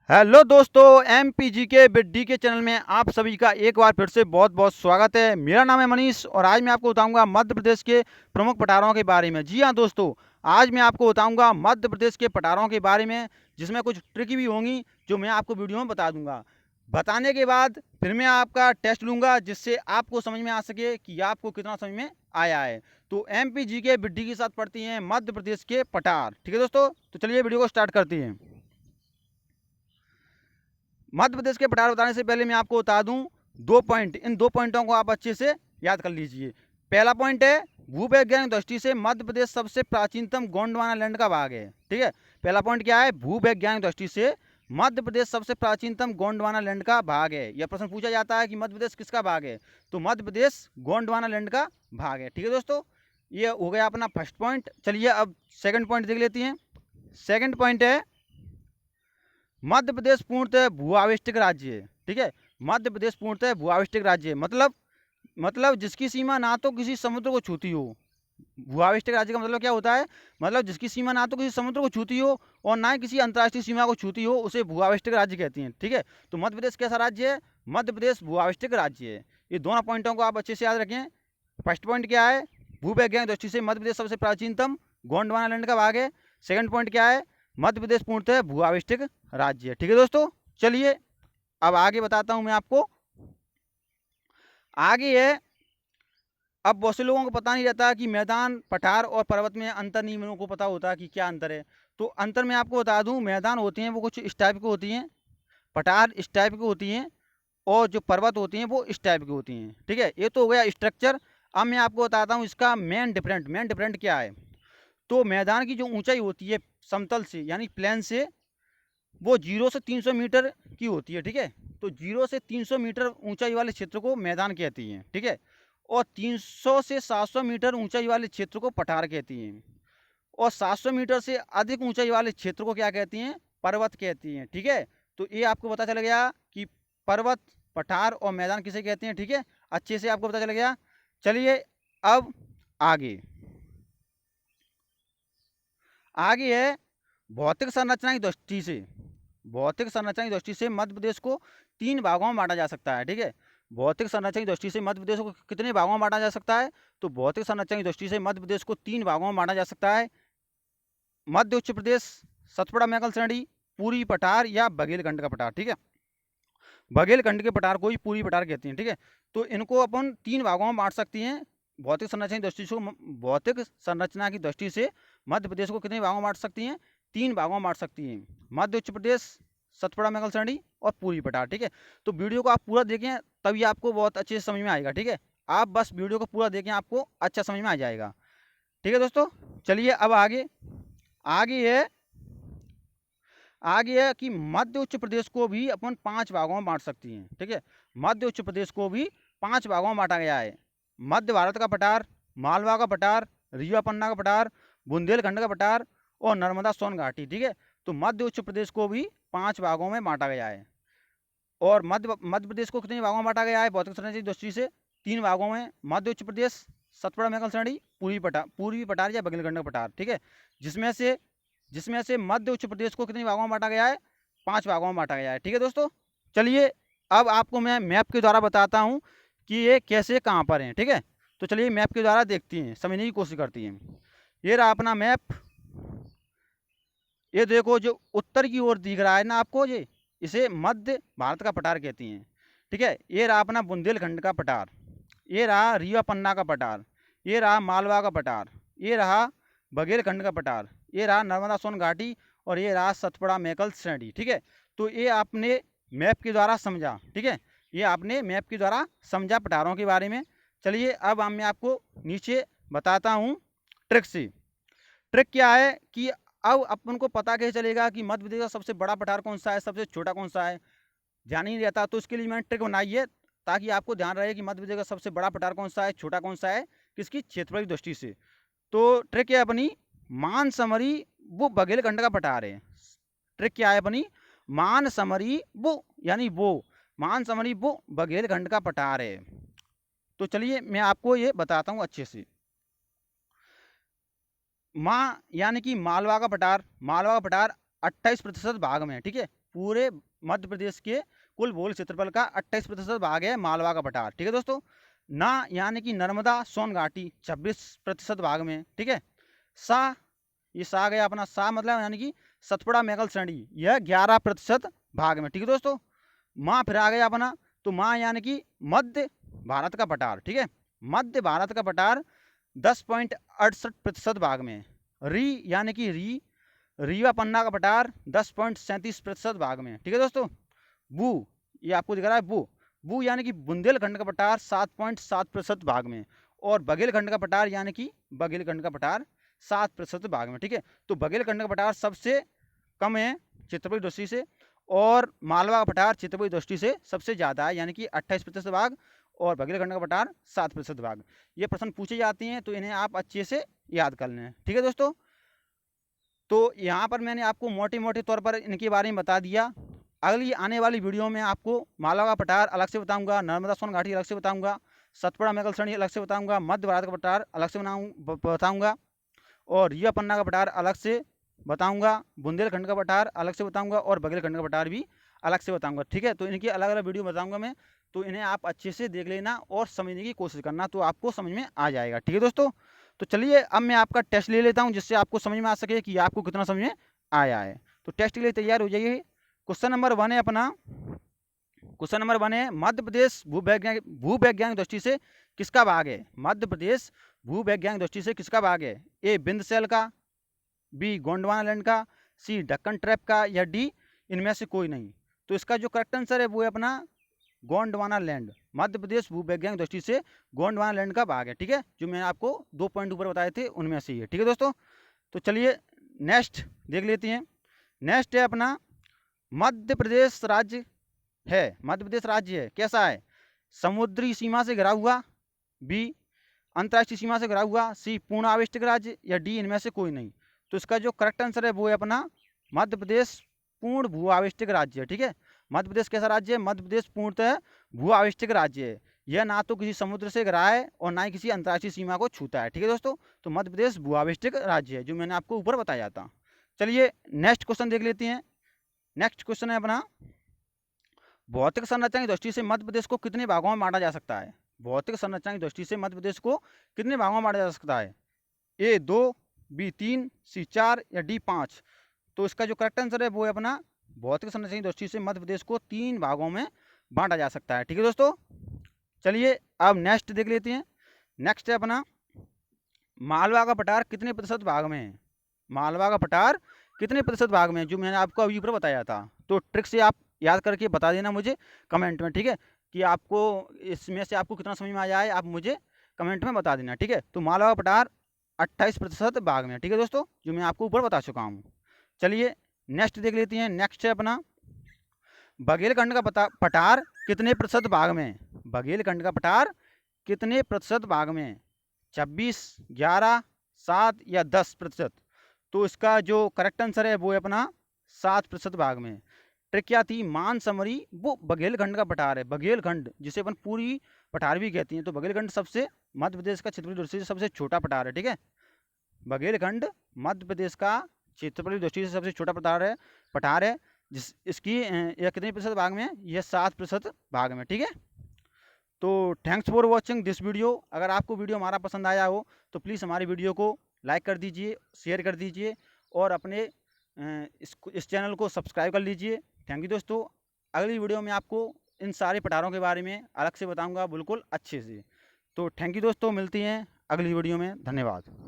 Hello दोस्तों, MPG के बिड्डी के चैनल में आप सभी का एक बार फिर से बहुत बहुत स्वागत है। मेरा नाम है मनीष और आज मैं आपको बताऊंगा मध्य प्रदेश के प्रमुख पठारों के बारे में। जी हाँ दोस्तों, आज मैं आपको बताऊंगा मध्य प्रदेश के पठारों के बारे में, जिसमें कुछ ट्रिक भी होंगी जो मैं आपको वीडियो में बता दूंगा। बताने के बाद फिर मैं आपका टेस्ट लूँगा, जिससे आपको समझ में आ सके कि आपको कितना समझ में आया है। तो एमपीजी के बिड्डी के साथ पढ़ती हैं मध्य प्रदेश के पठार। ठीक है दोस्तों, तो चलिए वीडियो को स्टार्ट करती हैं। मध्य प्रदेश के पठार बताने से पहले मैं आपको बता दूं 2 पॉइंट। इन 2 पॉइंटों को आप अच्छे से याद कर लीजिए। पहला पॉइंट है, भूवैज्ञानिक दृष्टि से मध्य प्रदेश सबसे प्राचीनतम गोंडवाना लैंड का भाग है। ठीक है, पहला पॉइंट क्या है? भूवैज्ञानिक दृष्टि से मध्य प्रदेश सबसे प्राचीनतम गोंडवाना लैंड का भाग है। यह प्रश्न पूछा जाता है कि मध्य प्रदेश किसका भाग है, तो मध्य प्रदेश गोंडवाना लैंड का भाग है। ठीक है दोस्तों, ये हो गया अपना फर्स्ट पॉइंट। चलिए अब सेकंड पॉइंट देख लेते हैं। सेकंड पॉइंट है, मध्य प्रदेश पूर्णतः भू आविष्टिक राज्य है। ठीक है, मध्य प्रदेश पूर्णतः भू आविष्टिक राज्य है, मतलब जिसकी सीमा ना तो किसी समुद्र को छूती हो। भू आविष्टिक राज्य का मतलब क्या होता है? मतलब जिसकी सीमा ना तो किसी समुद्र को छूती हो और ना ही किसी अंतर्राष्ट्रीय सीमा को छूती हो, उसे भू आविष्टिक राज्य कहते हैं। ठीक है, तो मध्य प्रदेश कैसा राज्य है? मध्य प्रदेश भू आविष्टिक राज्य है। ये दोनों पॉइंटों को आप अच्छे से याद रखें। फर्स्ट पॉइंट क्या है? भूवैज्ञानिक दृष्टि से मध्य प्रदेश सबसे प्राचीनतम गोंडवाना लैंड का भाग है। सेकंड पॉइंट क्या है? मध्य प्रदेश पूर्णतः भू आविष्टिक राज्य है। ठीक है दोस्तों, चलिए अब आगे बताता हूं मैं आपको। आगे है, अब बहुत से लोगों को पता नहीं रहता कि मैदान, पठार और पर्वत में अंतर नहीं। मेरे को पता होता है कि क्या अंतर है। तो अंतर मैं आपको बता दूं, मैदान होते हैं वो कुछ इस टाइप की होती हैं, पठार इस टाइप की होती हैं, और जो पर्वत होती हैं वो इस टाइप की होती हैं। ठीक है, ये तो हो गया स्ट्रक्चर। अब मैं आपको बताता हूँ इसका मेन डिफरेंट क्या है। तो मैदान की जो ऊंचाई होती है समतल से यानी प्लेन से, वो 0 से 300 मीटर की होती है। ठीक है, तो 0 से 300 मीटर ऊंचाई वाले क्षेत्र को मैदान कहती हैं। ठीक है, और 300 से 700 मीटर ऊंचाई वाले क्षेत्र को पठार कहती हैं, और 700 मीटर से अधिक ऊंचाई वाले क्षेत्र को क्या कहती हैं? पर्वत कहती हैं। ठीक है, तो ये आपको पता चल गया कि पर्वत, पठार और मैदान किसे कहते हैं। ठीक है, अच्छे से आपको पता चल गया। चलिए अब आगे आगे है, भौतिक संरचना की दृष्टि से, भौतिक संरचना की दृष्टि से मध्य प्रदेश को 3 भागों में बांटा जा सकता है। ठीक है, भौतिक संरचना की दृष्टि से मध्य प्रदेश को कितने भागों में बांटा जा सकता है? तो भौतिक संरचना की दृष्टि से मध्य प्रदेश को 3 भागों में बांटा जा सकता है। मध्य उच्च प्रदेश, सतपुड़ा मैकल श्रेणी, पूरी पठार या बघेलखंड का पठार। ठीक है, बघेलखंड के पठार को ही पूरी पठार कहते हैं। ठीक है, तो इनको अपन 3 भागों में बांट सकती हैं। भौतिक संरचना की दृष्टि से, भौतिक संरचना की दृष्टि से मध्य प्रदेश को कितने भागों में बांट सकती हैं? 3 भागों में बांट सकती हैं। मध्य उच्च प्रदेश, सतपुड़ा मैकल श्रेणी और पूरी पठार। ठीक है, तो वीडियो को आप पूरा देखें, तभी आपको बहुत अच्छे से समझ में आएगा। ठीक है, आप बस वीडियो को पूरा देखें, आपको अच्छा समझ में आ जाएगा। ठीक है दोस्तों, चलिए अब आगे आगे है आगे है कि मध्य उच्च प्रदेश को भी अपन 5 भागों में बांट सकती हैं। ठीक है, मध्य उच्च प्रदेश को भी 5 भागों में बांटा गया है। मध्य भारत का पठार, मालवा का पठार, रीवा पन्ना का पठार, बुंदेलखंड का पठार और नर्मदा सोन घाटी। ठीक है, तो मध्य उच्च प्रदेश को भी 5 भागों में बांटा गया है। और मध्य प्रदेश को कितने भागों में बांटा गया है भौतिक संरचना की दृष्टि से? 3 भागों में। मध्य उच्च प्रदेश, सतपुड़ा मैकल श्रेणी, पूर्वी पठार या बघेलखंड का पठार। ठीक है, जिसमें से मध्य उच्च प्रदेश को कितने भागों में बांटा गया है? 5 भागों में बांटा गया है। ठीक है दोस्तों, चलिए अब आपको मैं मैप के द्वारा बताता हूँ कि ये कैसे कहाँ पर हैं। ठीक है, तो चलिए मैप के द्वारा देखती हैं, समझने की कोशिश करती हैं। ये रहा अपना मैप। ये देखो, जो उत्तर की ओर दिख रहा है ना आपको, ये इसे मध्य भारत का पठार कहती हैं। ठीक है, ये रहा अपना बुंदेलखंड का पठार, ये रहा रीवा पन्ना का पठार, ये रहा मालवा का पठार, ये रहा बघेलखंड का पठार, ये रहा नर्मदा सोन घाटी और ये रहा सतपुड़ा मैकल श्रेणी। ठीक है, तो ये आपने मैप के द्वारा समझा। ठीक है, ये आपने मैप के द्वारा समझा पठारों के बारे में। चलिए अब मैं आपको नीचे बताता हूँ ट्रिक से। ट्रिक क्या है कि अब अपन को पता कैसे चलेगा कि मध्य प्रदेश का सबसे बड़ा पठार कौन सा है, सबसे छोटा कौन सा है? ध्यान ही नहीं रहता। तो इसके लिए मैंने ट्रिक बनाई है, ताकि आपको ध्यान रहे कि मध्य प्रदेश का सबसे बड़ा पठार कौन सा है, छोटा कौन सा है, किसकी क्षेत्रफल की दृष्टि से। तो ट्रिक है अपनी, मानसमरी वो बघेलखंड का पठार है। ट्रिक क्या है अपनी? मानसमरी वो यानी वो मानसमरी वो बघेलखंड का पठार है। तो चलिए मैं आपको ये बताता हूँ अच्छे से। यानी कि मालवा का पठार 28% भाग में है। ठीक है, पूरे मध्य प्रदेश के कुल भौगोलिक क्षेत्रफल का 28% भाग है मालवा का पठार। ठीक है दोस्तों। ना यानी कि नर्मदा सोन घाटी 26% भाग में। ठीक है। सा, ये सा गया अपना, सा मतलब यानी कि सतपुड़ा मैगल श्रेणी, यह 11% भाग में। ठीक है दोस्तों। माँ फिर आ गया अपना, तो माँ यानी कि मध्य भारत का पठार। ठीक है। मध्य भारत का पठार 10.68% भाग में। री यानी कि रीवा पन्ना का पठार 10.37% भाग में। ठीक है दोस्तों। बू, ये आपको दिख रहा है बू यानी कि बुंदेलखंड का पठार 7.7% भाग में। और बघेलखंड का पठार यानी कि बघेलखंड का पठार 7% भाग में। ठीक है। तो बघेलखंड का पठार सबसे कम है क्षेत्रफल दृष्टि से, और मालवा का पठार क्षेत्रफल दृष्टि से सबसे ज़्यादा है यानी कि 28% भाग, और बघेलखंड का पठार 7% भाग। ये प्रश्न पूछे जाते हैं तो इन्हें आप अच्छे से याद कर लें। ठीक है दोस्तों। तो यहाँ पर मैंने आपको मोटे मोटे तौर पर इनके बारे में बता दिया। अगली आने वाली वीडियो में आपको मालवा का पठार अलग से बताऊंगा, नर्मदा सोन घाटी अलग से बताऊंगा, सतपुड़ा मैगल श्रेणी अलग से बताऊंगा, मध्य भारत का पठार अलग से बताऊंगा, और रीवा पन्ना का पठार अलग से बताऊंगा, बुंदेलखंड का पठार अलग से बताऊंगा, और बघेलखंड का पठार भी अलग से बताऊंगा। ठीक है। तो इनकी अलग अलग वीडियो बताऊंगा मैं, तो इन्हें आप अच्छे से देख लेना और समझने की कोशिश करना, तो आपको समझ में आ जाएगा। ठीक है दोस्तों। तो चलिए अब मैं आपका टेस्ट ले लेता हूं, जिससे आपको समझ में आ सके कि आपको कितना समझ में आया है। तो टेस्ट के लिए तैयार हो जाइए। क्वेश्चन नंबर 1 है अपना, क्वेश्चन नंबर 1 है, मध्य प्रदेश भूवैज्ञानिक दृष्टि से किसका भाग है? मध्य प्रदेश भूवैज्ञानिक दृष्टि से किसका भाग है? ए बिंदसैल का, बी गोंडवाना लैंड का, सी दक्कन ट्रैप का, या डी इनमें से कोई नहीं। तो इसका जो करेक्ट आंसर है वो है अपना गोंडवाना लैंड। मध्य प्रदेश भूवैज्ञानिक दृष्टि से गोंडवाना लैंड का भाग है। ठीक है। जो मैंने आपको 2 पॉइंट ऊपर बताए थे उनमें से ही है। ठीक है दोस्तों। तो चलिए नेक्स्ट देख लेते हैं। नेक्स्ट है अपना, मध्य प्रदेश राज्य है, मध्य प्रदेश राज्य है कैसा है? समुद्री सीमा से घिरा हुआ, बी अंतर्राष्ट्रीय सीमा से घिरा हुआ, सी पूर्ण आविष्टिक राज्य, या डी इनमें से कोई नहीं। तो इसका जो करेक्ट आंसर है वो है अपना मध्य प्रदेश पूर्ण भू आविष्टिक राज्य है। ठीक है। मध्य प्रदेश कैसा राज्य है? मध्य प्रदेश पूर्णतः भू आविष्टिक राज्य है। यह ना तो किसी समुद्र से घिरा है और ना ही किसी अंतर्राष्ट्रीय सीमा को छूता है। ठीक है दोस्तों। तो मध्य प्रदेश भू आविष्टिक राज्य है, जो मैंने आपको ऊपर बताया था। चलिए नेक्स्ट क्वेश्चन देख लेते हैं। नेक्स्ट क्वेश्चन है अपना, भौतिक संरचना की दृष्टि से मध्य प्रदेश को कितने भागों में बांटा जा सकता है? भौतिक संरचना की दृष्टि से मध्य प्रदेश को कितने भागों में बांटा जा सकता है? ए 2, बी 3, सी 4, या डी 5। तो इसका जो करेक्ट आंसर है वो है अपना भौतिक संरचना की दृष्टि से मध्य प्रदेश को 3 भागों में बांटा जा सकता है। ठीक है दोस्तों। चलिए अब नेक्स्ट देख लेते हैं। नेक्स्ट है अपना, मालवा का पठार कितने प्रतिशत भाग में है? मालवा का पठार कितने प्रतिशत भाग में है, जो मैंने आपको अभी ऊपर बताया था। तो ट्रिक से आप याद करके बता देना मुझे कमेंट में। ठीक है। कि आपको इसमें से आपको कितना समझ में आया है, आप मुझे कमेंट में बता देना। ठीक है। तो मालवा का पठार 28% भाग में। ठीक है दोस्तों, जो मैं आपको ऊपर बता चुका हूँ। चलिए नेक्स्ट देख लेते हैं। नेक्स्ट है अपना, बघेलखंड का पठार कितने प्रतिशत भाग में? बघेलखंड का पठार कितने प्रतिशत भाग में? 26, 11, 7, या 10%। तो इसका जो करेक्ट आंसर है वो है अपना 7% भाग में। ट्रिक क्या थी? मान समरी वो बघेलखंड का पठार है। बघेलखंड जिसे अपन पूरी पठार भी कहती हैं, तो बघेलखंड सबसे मध्य प्रदेश का क्षेत्रफल दृष्टि से सबसे छोटा पठार है। ठीक है। बघेलखंड मध्य प्रदेश का क्षेत्रफल दृष्टि से सबसे छोटा पठार है, जिस इसकी यह कितने प्रतिशत भाग में है? यह 7% भाग में। ठीक है। तो thanks for watching this video. अगर आपको वीडियो हमारा पसंद आया हो तो प्लीज़ हमारी वीडियो को लाइक कर दीजिए, शेयर कर दीजिए, और अपने इस चैनल को सब्सक्राइब कर लीजिए। थैंक यू दोस्तों। अगली वीडियो में आपको इन सारे पठारों के बारे में अलग से बताऊंगा बिल्कुल अच्छे से। तो थैंक यू दोस्तों, मिलती हैं अगली वीडियो में। धन्यवाद।